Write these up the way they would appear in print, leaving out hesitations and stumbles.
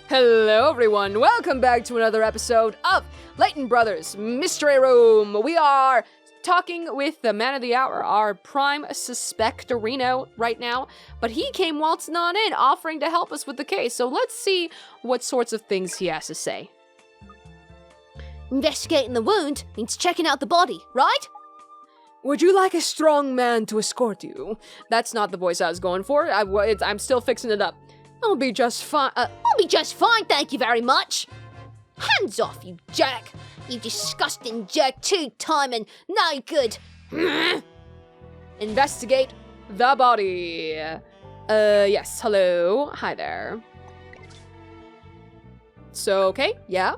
Hello everyone, welcome back to another episode of Layton Brothers Mystery Room. We are talking with the man of the hour, our prime suspectorino right now, but he came waltzing on in, offering to help us with the case, so let's see what sorts of things he has to say. Investigating the wound means checking out the body, right? Would you like a strong man to escort you? That's not the voice I was going for, I'm still fixing it up. I'll be just fine. I'll be just fine, thank you very much. Hands off, you jerk. You disgusting jerk, two-time and no good. Investigate the body. Yes, hello. Hi there. So, okay, yeah.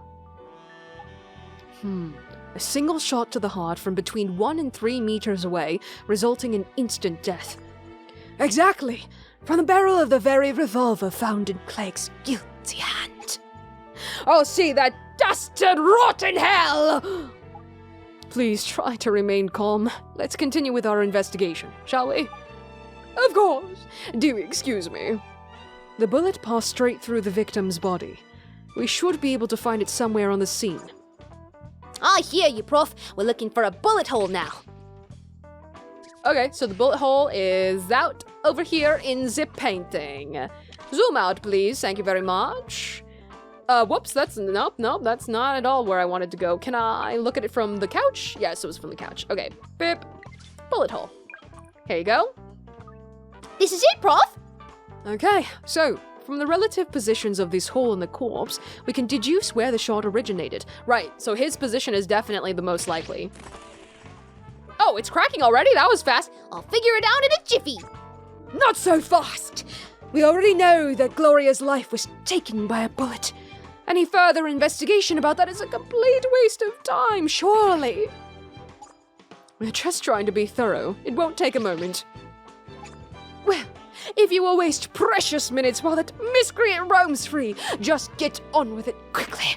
A single shot to the heart from between 1 and 3 meters away, resulting in instant death. Exactly. From the barrel of the very revolver found in Clegg's guilty hand. Oh, see that dastard rot in hell! Please try to remain calm. Let's continue with our investigation, shall we? Of course. Do excuse me. The bullet passed straight through the victim's body. We should be able to find it somewhere on the scene. I hear you, Prof. We're looking for a bullet hole now. Okay, so the bullet hole is out over here in the painting. Zoom out, please. Thank you very much. Whoops, nope, that's not at all where I wanted to go. Can I look at it from the couch? Yes, it was from the couch. Okay, bip, bullet hole. Here you go. This is it, Prof. Okay, so from the relative positions of this hole in the corpse, we can deduce where the shot originated. Right, so his position is definitely the most likely. Oh, it's cracking already? That was fast. I'll figure it out in a jiffy. Not so fast. We already know that Gloria's life was taken by a bullet. Any further investigation about that is a complete waste of time, surely. We're just trying to be thorough. It won't take a moment. Well, if you will waste precious minutes while that miscreant roams free, just get on with it quickly.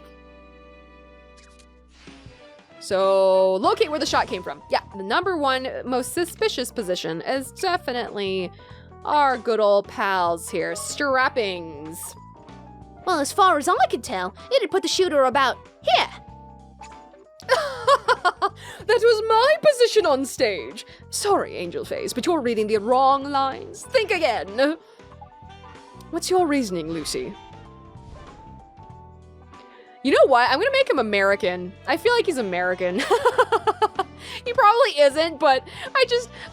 So, locate where the shot came from. Yeah, the number one most suspicious position is definitely our good old pals here, Strappings. Well, as far as I can tell, it'd put the shooter about here. That was my position on stage. Sorry, Angel Face, but you're reading the wrong lines. Think again. What's your reasoning, Lucy? You know what? I'm gonna make him American. I feel like he's American. He probably isn't, but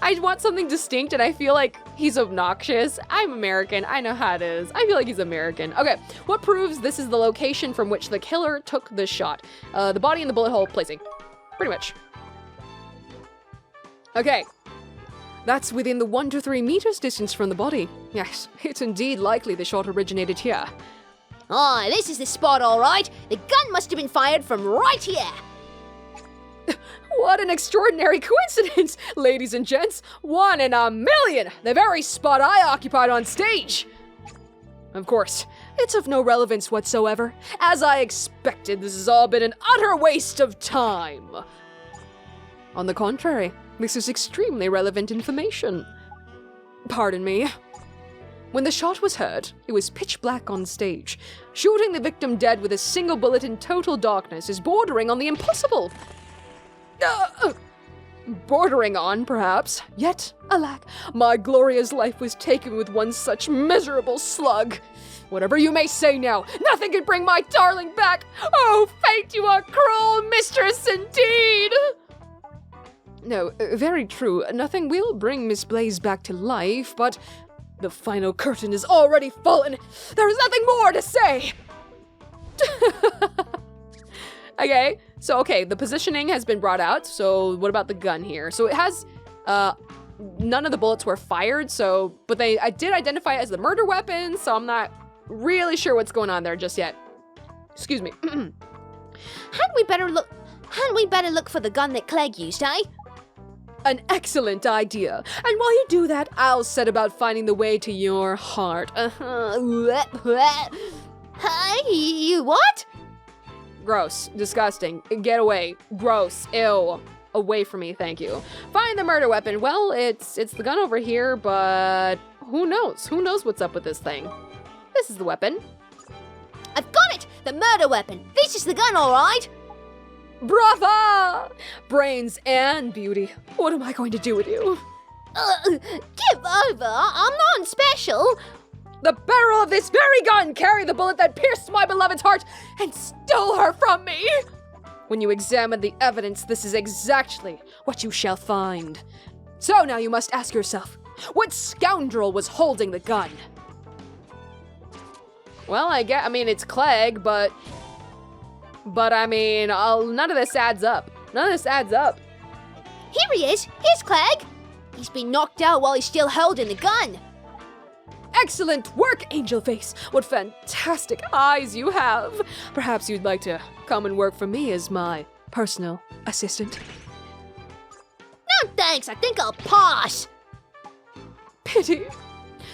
I want something distinct and I feel like he's obnoxious. I'm American. I know how it is. I feel like he's American. Okay, what proves this is the location from which the killer took the shot? The body in the bullet hole placing. Pretty much. Okay. That's within the 1 to 3 meters distance from the body. Yes, it's indeed likely the shot originated here. Ah, this is the spot, all right. The gun must have been fired from right here. What an extraordinary coincidence, ladies and gents. 1 in a million, the very spot I occupied on stage. Of course, it's of no relevance whatsoever. As I expected, this has all been an utter waste of time. On the contrary, this is extremely relevant information. Pardon me. When the shot was heard, it was pitch black on stage. Shooting the victim dead with a single bullet in total darkness is bordering on the impossible. Bordering on, perhaps. Yet, alack, my Gloria's life was taken with one such miserable slug. Whatever you may say now, nothing can bring my darling back. Oh, fate, you are cruel mistress indeed. No, very true. Nothing will bring Miss Blaise back to life, but the final curtain is already fallen. There is nothing more to say. Okay, the positioning has been brought out. So what about the gun here? So it has, none of the bullets were fired. But I did identify it as the murder weapon. So I'm not really sure what's going on there just yet. Excuse me. Hadn't we better look for the gun that Clegg used, eh? An excellent idea. And while you do that, I'll set about finding the way to your heart. Hey, you what? Gross. Disgusting. Get away. Gross. Ew. Away from me, thank you. Find the murder weapon. Well, it's the gun over here, but who knows? Who knows what's up with this thing? This is the weapon. I've got it! The murder weapon! This is the gun, alright! Brava! Brains and beauty. What am I going to do with you? Give over! I'm not special! The barrel of this very gun carried the bullet that pierced my beloved's heart and stole her from me! When you examine the evidence, this is exactly what you shall find. So now you must ask yourself, what scoundrel was holding the gun? Well, I mean, it's Clegg, but I mean, none of this adds up. None of this adds up. Here he is! Here's Clegg! He's been knocked out while he's still holding the gun. Excellent work, Angel Face! What fantastic eyes you have! Perhaps you'd like to come and work for me as my personal assistant. No thanks, I think I'll pass. Pity.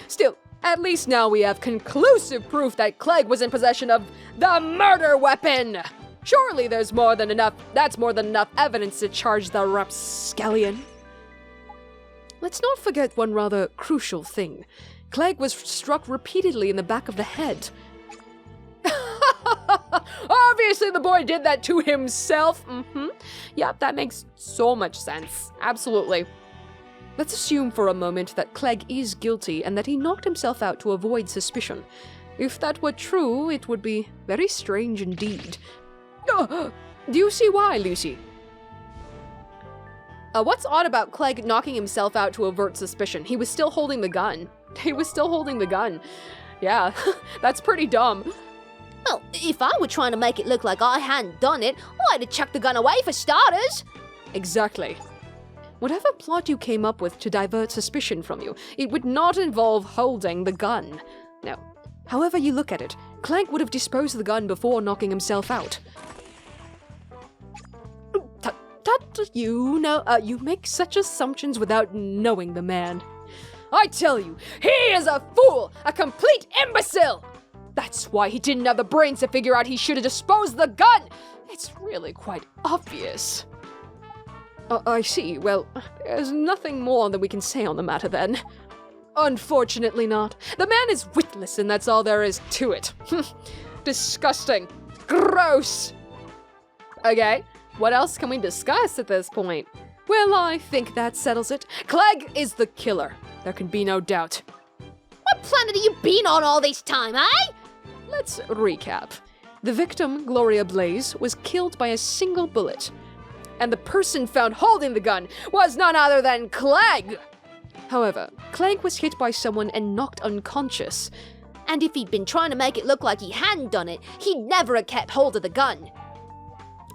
Still, at least now we have conclusive proof that Clegg was in possession of the murder weapon! Surely that's more than enough evidence to charge the rapscallion. Let's not forget one rather crucial thing. Clegg was struck repeatedly in the back of the head. Obviously the boy did that to himself. Yep, that makes so much sense. Absolutely. Let's assume for a moment that Clegg is guilty and that he knocked himself out to avoid suspicion. If that were true, it would be very strange indeed. Do you see why, Lucy? What's odd about Clegg knocking himself out to avert suspicion? He was still holding the gun. He was still holding the gun. Yeah, that's pretty dumb. Well, if I were trying to make it look like I hadn't done it, I'd have chucked the gun away for starters. Exactly. Whatever plot you came up with to divert suspicion from you, it would not involve holding the gun. Now, however you look at it, Clegg would have disposed of the gun before knocking himself out. You make such assumptions without knowing the man. I tell you, he is a fool! A complete imbecile! That's why he didn't have the brains to figure out he should have disposed of the gun! It's really quite obvious. I see. Well, there's nothing more that we can say on the matter then. Unfortunately not. The man is witless and that's all there is to it. Disgusting. Gross. Okay, what else can we discuss at this point? Well, I think that settles it. Clegg is the killer. There can be no doubt. What planet have you been on all this time, eh? Let's recap. The victim, Gloria Blaise, was killed by a single bullet. And the person found holding the gun was none other than Clegg! However, Clegg was hit by someone and knocked unconscious. And if he'd been trying to make it look like he hadn't done it, he'd never have kept hold of the gun.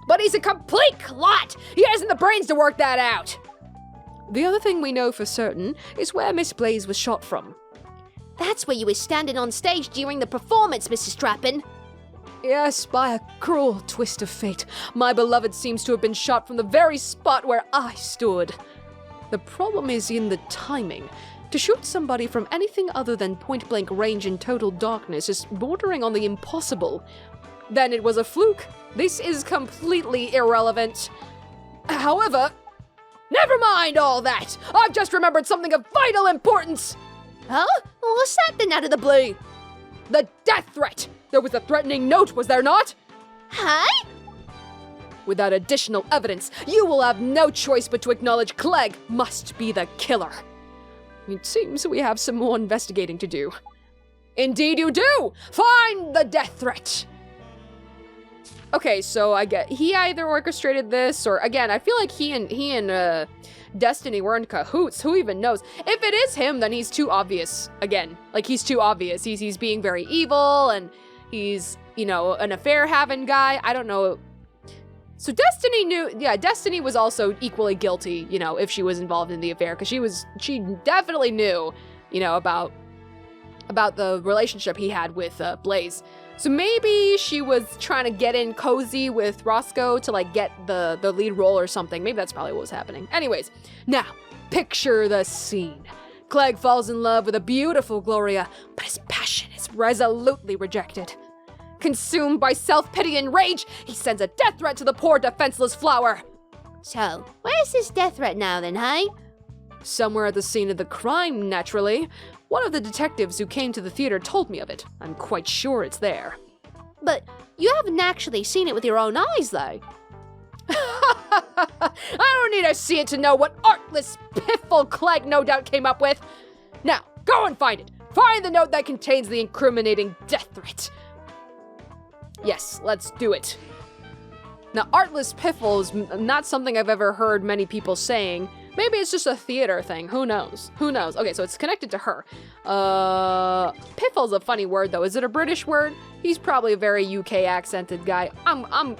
But he's a complete clot! He hasn't the brains to work that out! The other thing we know for certain is where Miss Blaise was shot from. That's where you were standing on stage during the performance, Mrs. Strapping. Yes, by a cruel twist of fate, my beloved seems to have been shot from the very spot where I stood. The problem is in the timing. To shoot somebody from anything other than point-blank range in total darkness is bordering on the impossible. Then it was a fluke. This is completely irrelevant. However, never mind all that! I've just remembered something of vital importance! Huh? Well, what's that then out of the blue? The death threat! There was a threatening note, was there not? Hey? Without additional evidence, you will have no choice but to acknowledge Clegg must be the killer. It seems we have some more investigating to do. Indeed you do! Find the death threat! Okay, so I get he either orchestrated this, or again, I feel like he and Destiny were in cahoots. Who even knows? If it is him, then he's too obvious. Again, like he's too obvious. He's being very evil, and he's, you know, an affair-having guy. I don't know. So Destiny knew, yeah, Destiny was also equally guilty, you know, if she was involved in the affair, because she definitely knew, you know, about the relationship he had with Blaise. So maybe she was trying to get in cozy with Roscoe to, like, get the lead role or something. Maybe that's probably what was happening. Anyways, now, picture the scene. Clegg falls in love with a beautiful Gloria, but his passion is resolutely rejected. Consumed by self-pity and rage, he sends a death threat to the poor defenseless flower. So, where's this death threat now then, hey? Somewhere at the scene of the crime, naturally. One of the detectives who came to the theater told me of it. I'm quite sure it's there. But you haven't actually seen it with your own eyes, though. I don't need to see it to know what artless, piffle Clegg no doubt came up with. Now, go and find it. Find the note that contains the incriminating death threat. Yes, let's do it. Now, artless piffle is not something I've ever heard many people saying. Maybe it's just a theater thing. Who knows? Who knows? Okay, so it's connected to her. Piffle's a funny word, though. Is it a British word? He's probably a very UK accented guy. I'm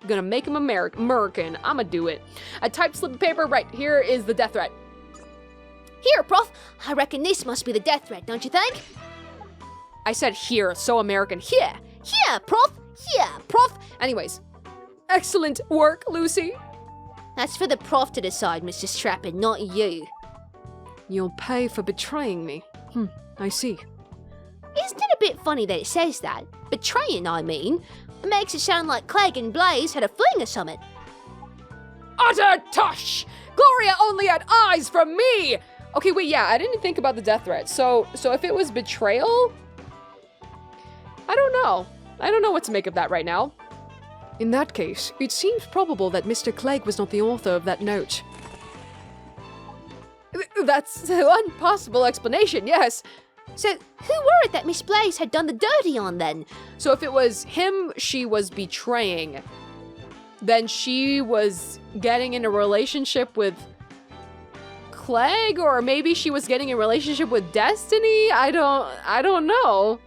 gonna make him American. I'ma do it. A typed slip of paper. Right, here is the death threat. Here, Prof. I reckon this must be the death threat, don't you think? I said here, so American. Here. Here, Prof. Here, Prof. Anyways, excellent work, Lucy. That's for the Prof to decide, Mr. Strapping, not you. You'll pay for betraying me. I see. Isn't it a bit funny that it says that? Betraying, I mean. It makes it sound like Clegg and Blaise had a fling or something. Utter tush! Gloria only had eyes for me! Okay, wait, yeah, I didn't think about the death threat. So if it was betrayal? I don't know. I don't know what to make of that right now. In that case, it seems probable that Mr. Clegg was not the author of that note. That's one possible explanation, yes. So, who were it that Miss Blaise had done the dirty on then? So if it was him she was betraying, then she was getting in a relationship with Clegg, or maybe she was getting in a relationship with Destiny? I don't know.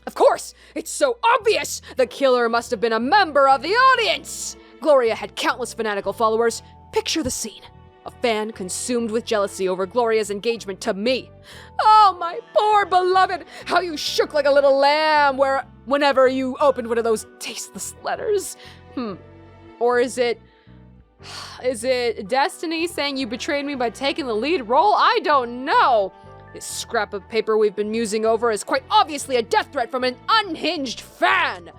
Of course! It's so obvious! The killer must have been a member of the audience! Gloria had countless fanatical followers. Picture the scene. A fan consumed with jealousy over Gloria's engagement to me. Oh, my poor beloved! How you shook like a little lamb whenever you opened one of those tasteless letters. Or is it Destiny saying you betrayed me by taking the lead role? I don't know. This scrap of paper we've been musing over is quite obviously a death threat from an unhinged fan.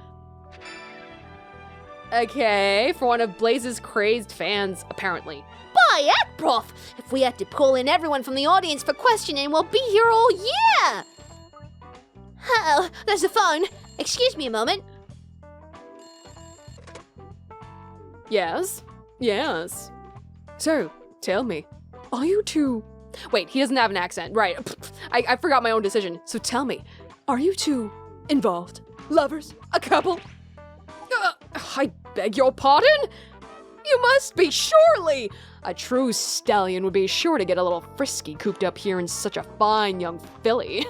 Okay, for one of Blaise's crazed fans, apparently. By heck, Prof! If we had to pull in everyone from the audience for questioning, we'll be here all year! Uh-oh, there's the phone. Excuse me a moment. Yes. So, tell me, are you two... Wait, he doesn't have an accent, right. I forgot my own decision. So tell me, are you two involved? Lovers? A couple? I beg your pardon? You must be, surely! A true stallion would be sure to get a little frisky cooped up here in such a fine young filly.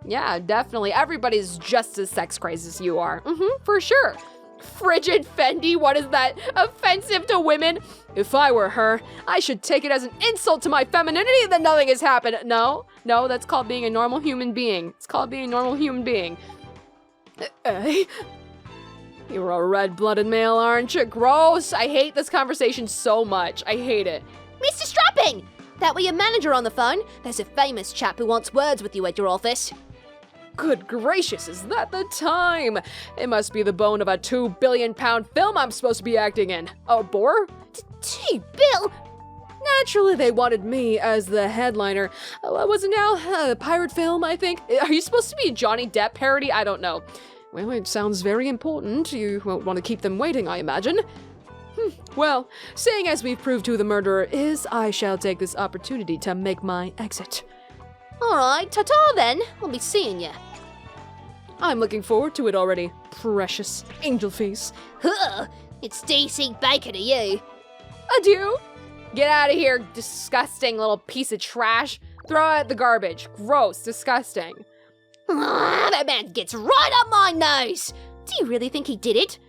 Yeah, definitely. Everybody's just as sex crazy as you are. For sure. Frigid Fendi, what is that? Offensive to women? If I were her, I should take it as an insult to my femininity that nothing has happened. No, that's called being a normal human being. It's called being a normal human being. You're a red-blooded male, aren't you? Gross. I hate this conversation so much. I hate it. Mr. Strapping! That were your manager on the phone? There's a famous chap who wants words with you at your office. Good gracious, is that the time? It must be the bone of a £2 billion film I'm supposed to be acting in. A bore? 2 bill? Naturally, they wanted me as the headliner. What was it now? A pirate film, I think? Are you supposed to be a Johnny Depp parody? I don't know. Well, it sounds very important. You won't want to keep them waiting, I imagine. Well, seeing as we've proved who the murderer is, I shall take this opportunity to make my exit. Alright, ta-ta then. We'll be seeing you. I'm looking forward to it already. Precious angel face. Huh, it's DC Baker to you. Adieu. Get out of here, disgusting little piece of trash. Throw it at the garbage. Gross, disgusting. That man gets right up my nose. Do you really think he did it?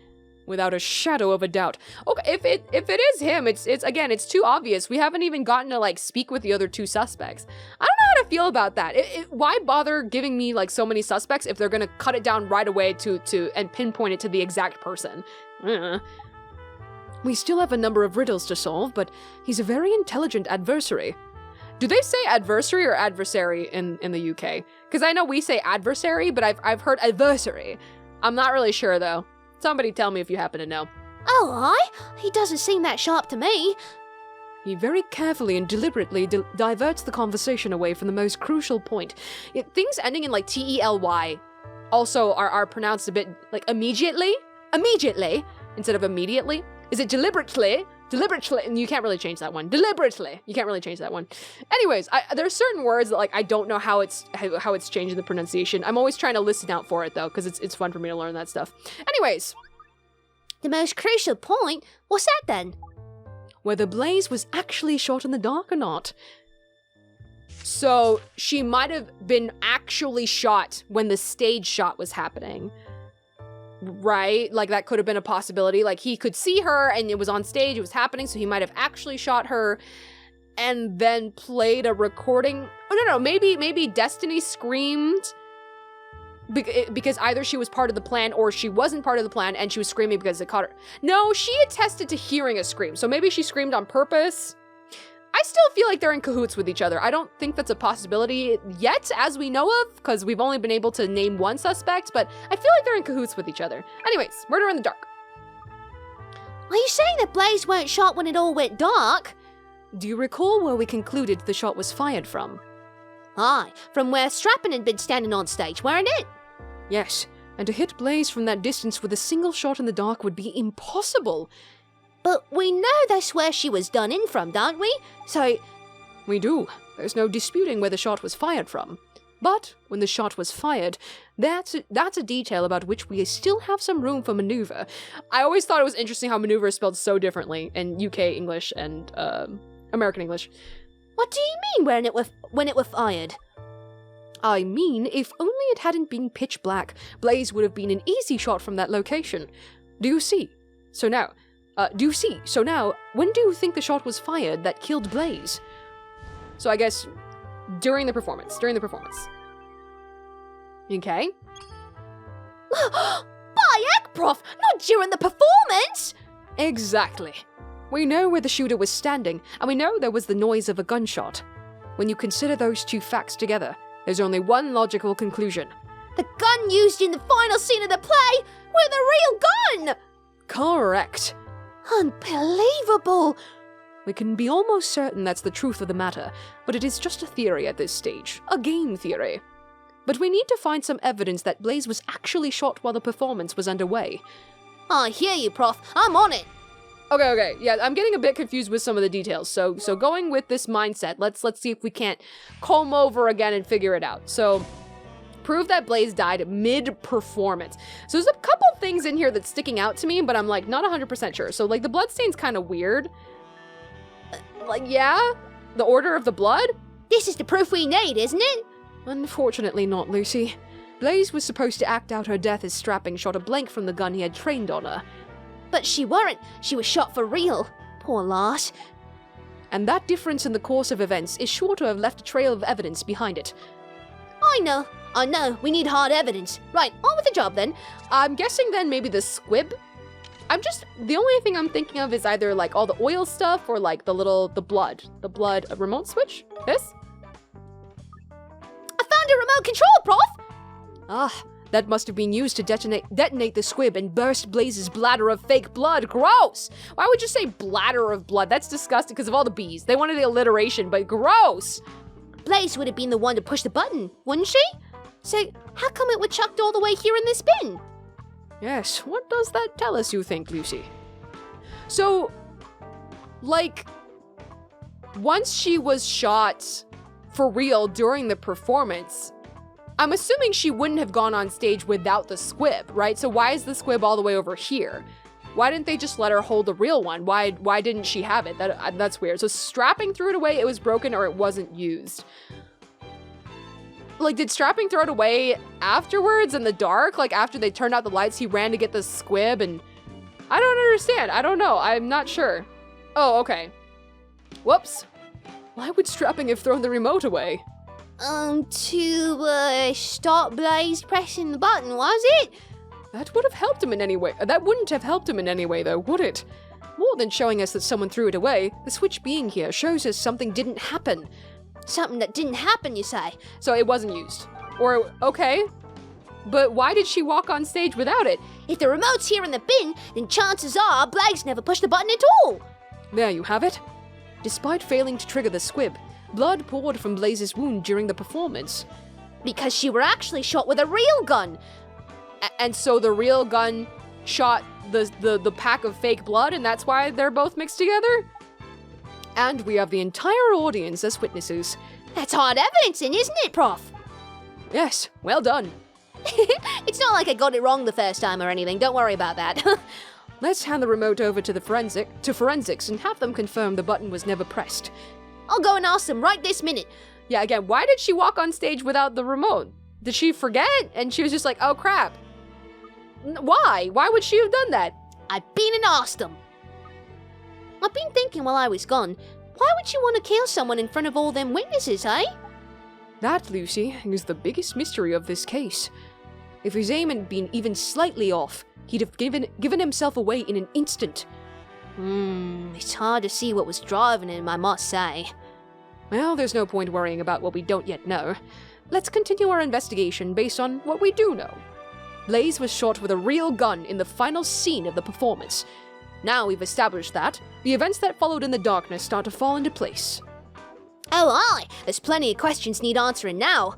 Without a shadow of a doubt. Okay, if it is him, it's too obvious. We haven't even gotten to speak with the other two suspects. I don't know how to feel about that. Why bother giving me so many suspects if they're gonna cut it down right away and pinpoint it to the exact person? We still have a number of riddles to solve, but he's a very intelligent adversary. Do they say adversary or adversary in the UK? Because I know we say adversary, but I've heard adversary. I'm not really sure, though. Somebody tell me if you happen to know. Oh, aye? He doesn't seem that sharp to me. He very carefully and deliberately diverts the conversation away from the most crucial point. Things ending in, like, T-E-L-Y also are pronounced a bit, like, immediately? Immediately, instead of immediately. Is it deliberately? Deliberately, and you can't really change that one. Deliberately, you can't really change that one. Anyways, there's certain words that, like, I don't know how it's changing the pronunciation. I'm always trying to listen out for it, though, because it's fun for me to learn that stuff. Anyways. The most crucial point? What's that, then? Whether Blaise was actually shot in the dark or not. So, she might have been actually shot when the stage shot was happening. Right? Like, that could have been a possibility. Like, he could see her, and it was on stage, it was happening, so he might have actually shot her, and then played a recording. Oh, no, maybe Destiny screamed because either she was part of the plan or she wasn't part of the plan, and she was screaming because it caught her. No, she attested to hearing a scream, so maybe she screamed on purpose. I still feel like they're in cahoots with each other. I don't think that's a possibility yet, as we know of, because we've only been able to name one suspect, but I feel like they're in cahoots with each other. Anyways, murder in the dark. Are you saying that Blaise weren't shot when it all went dark? Do you recall where we concluded the shot was fired from? Aye, from where Strapping had been standing on stage, weren't it? Yes, and to hit Blaise from that distance with a single shot in the dark would be impossible. But we know that's where she was done in from, don't we? So... We do. There's no disputing where the shot was fired from. But when the shot was fired, that's a detail about which we still have some room for maneuver. I always thought it was interesting how maneuver is spelled so differently in UK English and American English. What do you mean when it was fired? I mean, if only it hadn't been pitch black, Blaise would have been an easy shot from that location. Do you see? So now, when do you think the shot was fired that killed Blaise? So I guess during the performance. Okay. By heck, Prof! Not during the performance! Exactly. We know where the shooter was standing, and we know there was the noise of a gunshot. When you consider those two facts together, there's only one logical conclusion. The gun used in the final scene of the play were the real gun! Correct. Unbelievable! We can be almost certain that's the truth of the matter, but it is just a theory at this stage, a game theory. But we need to find some evidence that Blaise was actually shot while the performance was underway. I hear you, Prof. I'm on it. Okay, yeah, I'm getting a bit confused with some of the details, so going with this mindset, let's see if we can't comb over again and figure it out. So, prove that Blaise died mid-performance. So there's a couple things in here that's sticking out to me, but I'm, like, not 100% sure. So, like, the bloodstain's kind of weird. Like, yeah? The order of the blood? This is the proof we need, isn't it? Unfortunately not, Lucy. Blaise was supposed to act out her death as Strapping shot a blank from the gun he had trained on her. But she weren't. She was shot for real. Poor lass. And that difference in the course of events is sure to have left a trail of evidence behind it. I know. We need hard evidence. Right, on with the job then. I'm guessing then maybe the squib? The only thing I'm thinking of is either like all the oil stuff or like the blood. The blood, a remote switch? This? I found a remote control, Prof! That must have been used to detonate the squib and burst Blaise's bladder of fake blood. Gross! Why would you say bladder of blood? That's disgusting because of all the bees. They wanted the alliteration, but gross! Blaise would have been the one to push the button, wouldn't she? So, how come it was chucked all the way here in this bin? Yes, what does that tell us, you think, Lucy? So, like, once she was shot for real during the performance, I'm assuming she wouldn't have gone on stage without the squib, right? So why is the squib all the way over here? Why didn't they just let her hold the real one? Why didn't she have it? That's weird. So Strapping threw it away, it was broken, or it wasn't used. Like, did Strapping throw it away afterwards in the dark? Like, after they turned out the lights, he ran to get the squib and... I don't understand. I don't know. I'm not sure. Oh, okay. Whoops. Why would Strapping have thrown the remote away? To stop Blaise pressing the button, was it? That would have helped him in any way. That wouldn't have helped him in any way, though, would it? More than showing us that someone threw it away, the switch being here shows us something didn't happen. Something that didn't happen, you say? So it wasn't used. Or, okay. But why did she walk on stage without it? If the remote's here in the bin, then chances are Blaise never pushed the button at all. There you have it. Despite failing to trigger the squib, blood poured from Blaise's wound during the performance. Because she were actually shot with a real gun. And so the real gun shot the pack of fake blood, and that's why they're both mixed together? And we have the entire audience as witnesses. That's hard evidence, isn't it, Prof? Yes, well done. It's not like I got it wrong the first time or anything, don't worry about that. Let's hand the remote over to forensics and have them confirm the button was never pressed. I'll go and ask them right this minute. Yeah, again, why did she walk on stage without the remote? Did she forget? And she was just like, oh crap. Why? Why would she have done that? I've been and asked them. I've been thinking while I was gone, why would you want to kill someone in front of all them witnesses, eh? That, Lucy, is the biggest mystery of this case. If his aim had been even slightly off, he'd have given himself away in an instant. It's hard to see what was driving him, I must say. Well, there's no point worrying about what we don't yet know. Let's continue our investigation based on what we do know. Blaise was shot with a real gun in the final scene of the performance. Now we've established that, the events that followed in the darkness start to fall into place. Oh aye, there's plenty of questions need answering now.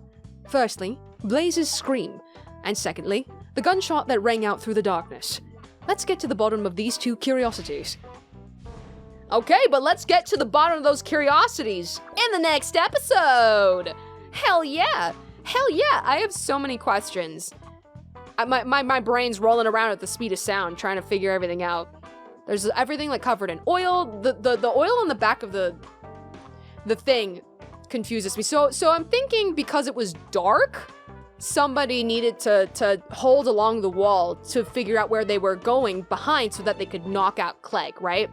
Firstly, Blaise's scream, and secondly, the gunshot that rang out through the darkness. Let's get to the bottom of these two curiosities. Okay, but let's get to the bottom of those curiosities in the next episode! Hell yeah! Hell yeah! I have so many questions. My brain's rolling around at the speed of sound, trying to figure everything out. There's everything like covered in oil. The oil on the back of the thing confuses me. So I'm thinking because it was dark, somebody needed to hold along the wall to figure out where they were going behind so that they could knock out Clegg, right?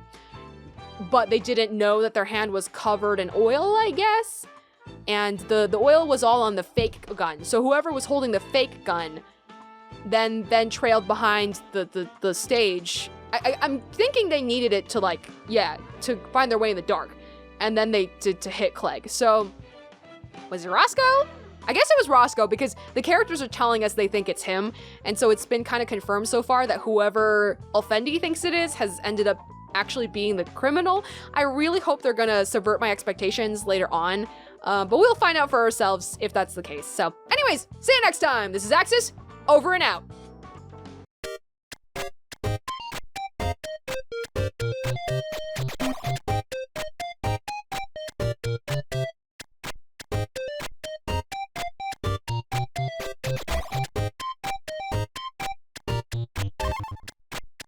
But they didn't know that their hand was covered in oil, I guess? And the oil was all on the fake gun. So whoever was holding the fake gun then trailed behind the stage. I'm thinking they needed it to to find their way in the dark. And then they to hit Clegg. So, was it Roscoe? I guess it was Roscoe because the characters are telling us they think it's him. And so it's been kind of confirmed so far that whoever Alfendi thinks it is has ended up actually being the criminal. I really hope they're gonna subvert my expectations later on. But we'll find out for ourselves if that's the case. So anyways, see you next time. This is Axis, over and out.